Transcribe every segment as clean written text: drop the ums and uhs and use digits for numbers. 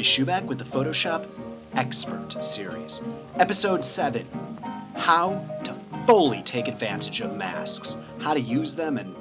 Schuback with the Photoshop Expert series. Episode 7, How to Fully Take Advantage of Masks. How to use them and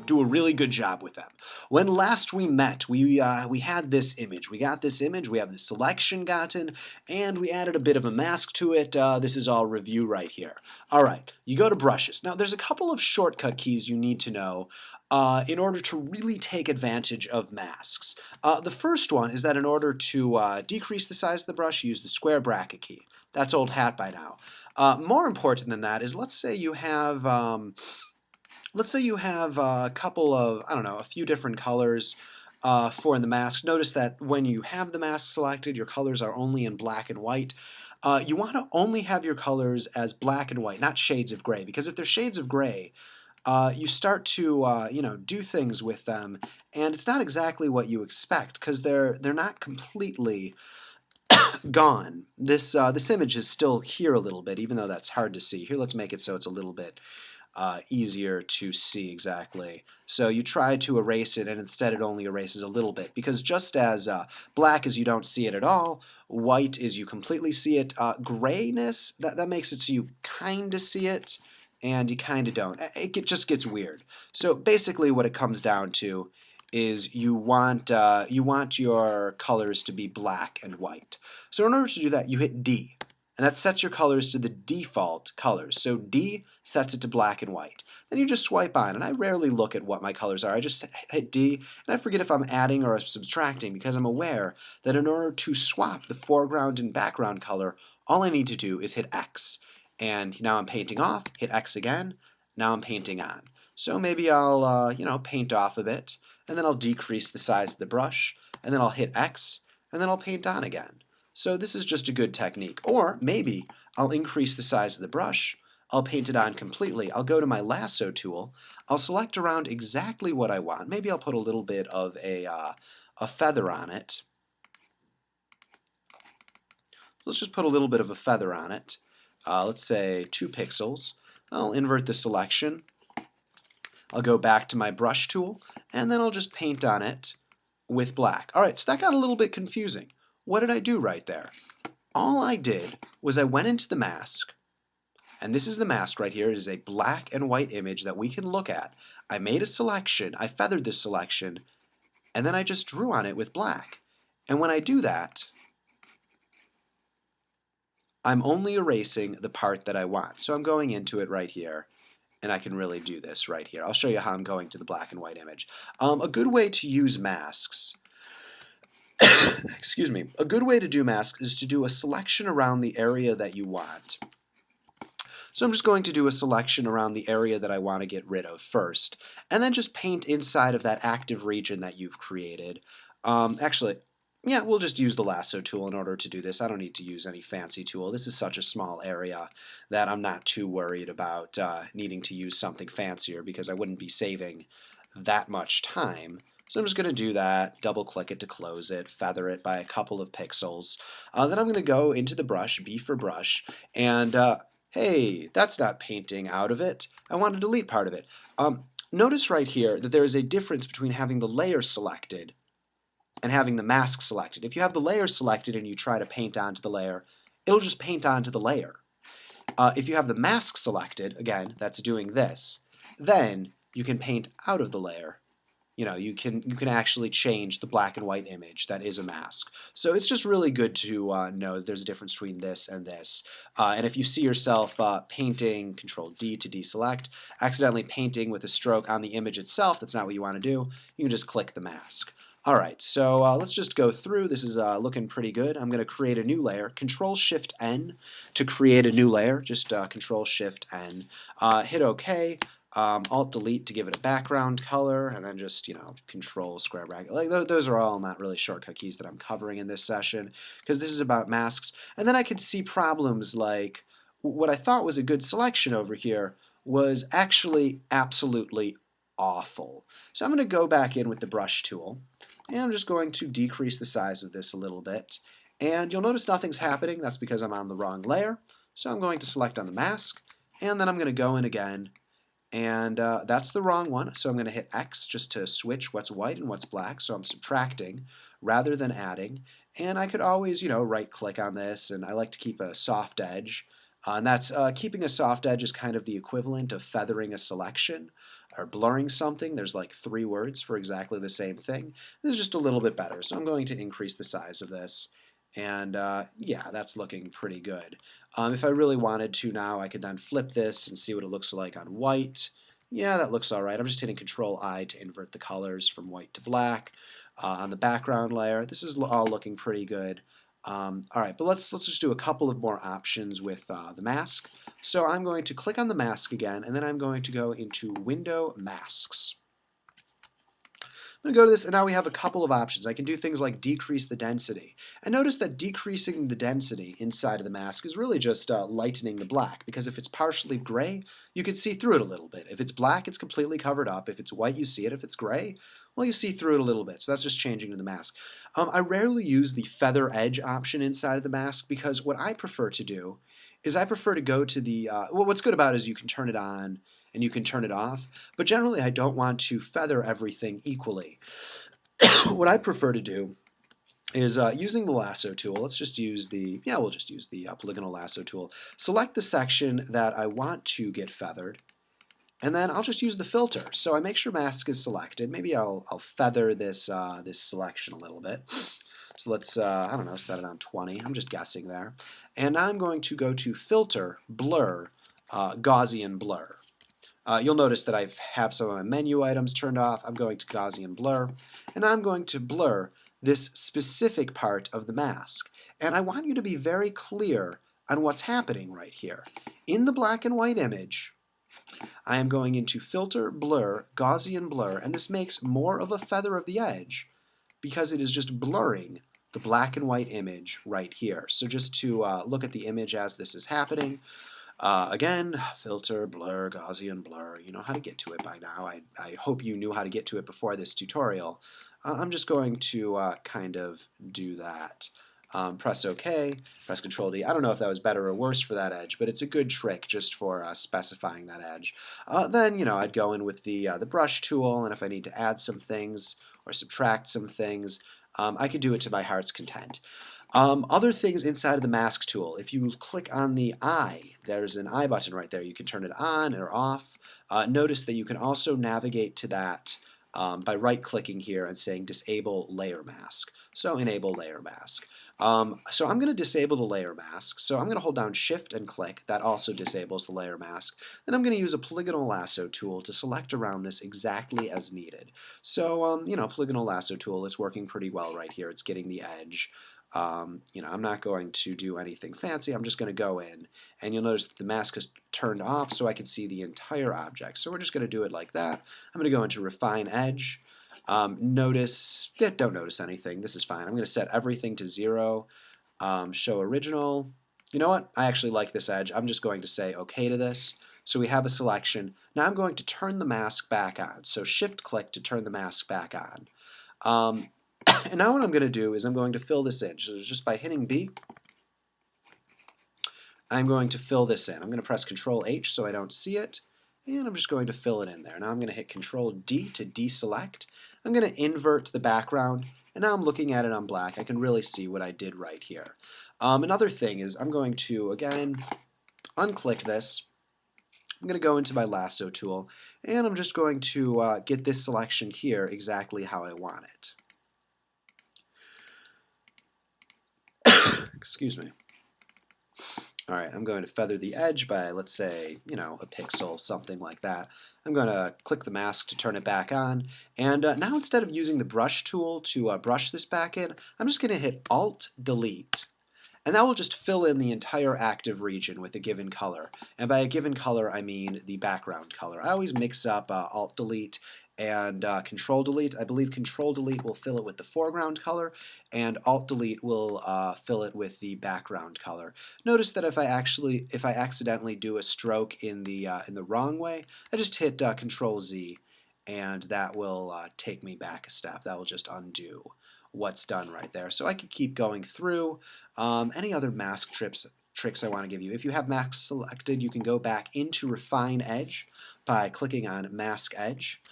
do a really good job with them. When last we met, we had this image. We got this image, we have the selection gotten, and we added a bit of a mask to it. This is all review right here. All right, you go to brushes. Now there's a couple of shortcut keys you need to know in order to really take advantage of masks. The first one is that in order to decrease the size of the brush, use the square bracket key. That's old hat by now. More important than that is let's say you have a couple of, I don't know, a few different colors for the mask. Notice that when you have the mask selected, your colors are only in black and white. You want to only have your colors as black and white, not shades of gray, because if they're shades of gray, you start to do things with them, and it's not exactly what you expect because they're not completely gone. This image is still here a little bit, even though that's hard to see. Here, let's make it so it's a little bit easier to see exactly. So you try to erase it, and instead it only erases a little bit, because just as black is you don't see it at all, white is you completely see it. Grayness, that makes it so you kind of see it, and you kind of don't. It just gets weird. So basically what it comes down to is you want your colors to be black and white. So in order to do that, you hit D, and that sets your colors to the default colors. So D sets it to black and white. Then you just swipe on, and I rarely look at what my colors are. I just hit D, and I forget if I'm adding or subtracting because I'm aware that in order to swap the foreground and background color, all I need to do is hit X. And now I'm painting off, hit X again, now I'm painting on. So maybe I'll paint off a bit, and then I'll decrease the size of the brush, and then I'll hit X, and then I'll paint on again. So this is just a good technique. Or maybe I'll increase the size of the brush, I'll paint it on completely, I'll go to my lasso tool, I'll select around exactly what I want. Maybe I'll put a little bit of a feather on it. Let's just put a little bit of a feather on it. Let's say 2 pixels. I'll invert the selection. I'll go back to my brush tool, and then I'll just paint on it with black. All right, so that got a little bit confusing. What did I do right there? All I did was I went into the mask, and this is the mask right here. It is a black and white image that we can look at. I made a selection, I feathered this selection, and then I just drew on it with black. And when I do that, I'm only erasing the part that I want. So I'm going into it right here, and I can really do this right here. I'll show you how I'm going to the black and white image. A good way to use masks, excuse me, a good way to do masks is to do a selection around the area that you want. So I'm just going to do a selection around the area that I want to get rid of first, and then just paint inside of that active region that you've created. Yeah, we'll just use the lasso tool in order to do this. I don't need to use any fancy tool. This is such a small area that I'm not too worried about needing to use something fancier because I wouldn't be saving that much time. So I'm just going to do that, double click it to close it, feather it by a couple of pixels. Then I'm going to go into the brush, B for brush, and hey, that's not painting out of it. I want to delete part of it. Notice right here that there is a difference between having the layer selected and having the mask selected. If you have the layer selected and you try to paint onto the layer, it'll just paint onto the layer. If you have the mask selected, again, that's doing this, then you can paint out of the layer. You can actually change the black and white image that is a mask. So it's just really good to know that there's a difference between this and this. And if you see yourself painting, Control D to deselect, accidentally painting with a stroke on the image itself, that's not what you want to do, you can just click the mask. All right, so let's just go through. This is looking pretty good. I'm going to create a new layer. Control-Shift-N to create a new layer. Just Control-Shift-N. Hit OK. Alt-Delete to give it a background color, and then just, Control square bracket. Like those are all not really shortcut keys that I'm covering in this session, because this is about masks. And then I could see problems like what I thought was a good selection over here was actually absolutely awful. So I'm going to go back in with the brush tool, and I'm just going to decrease the size of this a little bit. And you'll notice nothing's happening. That's because I'm on the wrong layer. So I'm going to select on the mask, and then I'm going to go in again, and that's the wrong one. So I'm going to hit X just to switch what's white and what's black. So I'm subtracting rather than adding. And I could always, right click on this, and I like to keep a soft edge. And that's keeping a soft edge is kind of the equivalent of feathering a selection or blurring something. There's like 3 words for exactly the same thing. This is just a little bit better, so I'm going to increase the size of this. And yeah, that's looking pretty good. If I really wanted to now, I could then flip this and see what it looks like on white. Yeah, that looks all right. I'm just hitting Control I to invert the colors from white to black. On the background layer, this is all looking pretty good. All right, but let's just do a couple of more options with the mask. So I'm going to click on the mask again, and then I'm going to go into Window Masks. I'm going to go to this, and now we have a couple of options. I can do things like decrease the density. And notice that decreasing the density inside of the mask is really just lightening the black, because if it's partially gray, you can see through it a little bit. If it's black, it's completely covered up. If it's white, you see it. If it's gray, well, you see through it a little bit. So that's just changing to the mask. I rarely use the feather edge option inside of the mask, because what I prefer to do is I prefer to go to the, well, what's good about it is you can turn it on and you can turn it off, but generally I don't want to feather everything equally. What I prefer to do is using the lasso tool. Let's just use the, we'll just use the polygonal lasso tool. Select the section that I want to get feathered, and then I'll just use the filter. So I make sure mask is selected. Maybe I'll feather this, this selection a little bit. So let's, I don't know, set it on 20. I'm just guessing there. And now I'm going to go to Filter, Blur, Gaussian Blur. You'll notice that I have some of my menu items turned off. I'm going to Gaussian Blur, and I'm going to blur this specific part of the mask. And I want you to be very clear on what's happening right here. In the black and white image, I am going into Filter, Blur, Gaussian Blur, and this makes more of a feather of the edge because it is just blurring the black and white image right here. So just to look at the image as this is happening, again, filter, blur, Gaussian blur, you know how to get to it by now. I hope you knew how to get to it before this tutorial. I'm just going to kind of do that. Press OK, press Control D. I don't know if that was better or worse for that edge, but it's a good trick just for specifying that edge. Then, I'd go in with the brush tool, and if I need to add some things or subtract some things, I could do it to my heart's content. Other things inside of the mask tool, if you click on the eye, there's an eye button right there. You can turn it on or off. Notice that you can also navigate to that by right-clicking here and saying Disable Layer Mask. So enable Layer Mask. So I'm going to disable the layer mask. So I'm going to hold down Shift and click. That also disables the layer mask. Then I'm going to use a polygonal lasso tool to select around this exactly as needed. So, polygonal lasso tool, it's working pretty well right here. It's getting the edge. I'm not going to do anything fancy. I'm just going to go in, and you'll notice that the mask is turned off so I can see the entire object. So we're just going to do it like that. I'm going to go into Refine Edge. Don't notice anything. This is fine. I'm going to set everything to 0. Show original. You know what? I actually like this edge. I'm just going to say OK to this. So we have a selection. Now I'm going to turn the mask back on. So Shift click to turn the mask back on. And now what I'm going to do is I'm going to fill this in. So just by hitting B, I'm going to fill this in. I'm going to press Control H so I don't see it. And I'm just going to fill it in there. Now I'm going to hit Control D to deselect. I'm going to invert the background, and now I'm looking at it on black. I can really see what I did right here. Another thing is I'm going to, again, unclick this. I'm going to go into my lasso tool, and I'm just going to get this selection here exactly how I want it. Excuse me. All right, I'm going to feather the edge by, let's say, a pixel, something like that. I'm going to click the mask to turn it back on. And now instead of using the brush tool to brush this back in, I'm just going to hit Alt-Delete. And that will just fill in the entire active region with a given color. And by a given color, I mean the background color. I always mix up Alt-Delete and Control-Delete. I believe Control-Delete will fill it with the foreground color, and Alt-Delete will fill it with the background color. Notice that if I accidentally do a stroke in the wrong way, I just hit Control-Z, and that will take me back a step. That will just undo what's done right there. So I could keep going through. Any other mask tricks I want to give you. If you have mask selected, you can go back into Refine Edge by clicking on Mask Edge.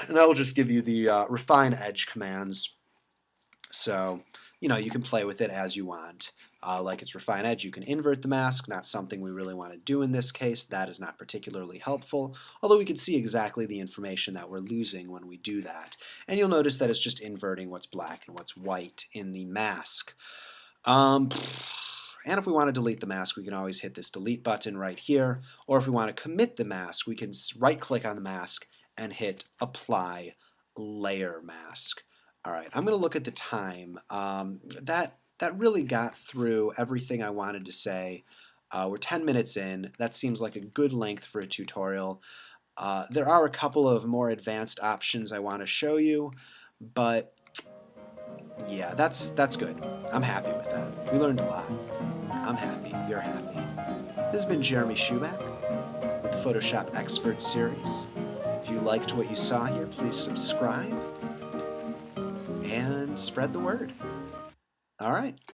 And I will just give you the Refine Edge commands. So, you can play with it as you want. Like its Refine Edge, you can invert the mask, not something we really want to do in this case. That is not particularly helpful, although we can see exactly the information that we're losing when we do that. And you'll notice that it's just inverting what's black and what's white in the mask. Um, and if we want to delete the mask, we can always hit this delete button right here. Or if we want to commit the mask, we can right-click on the mask and hit Apply Layer Mask. All right, I'm going to look at the time. That really got through everything I wanted to say. We're 10 minutes in. That seems like a good length for a tutorial. There are a couple of more advanced options I want to show you, but yeah, that's good. I'm happy with that. We learned a lot. I'm happy. You're happy. This has been Jeremy Schumack with the Photoshop Expert Series. If you liked what you saw here, please subscribe and spread the word. All right.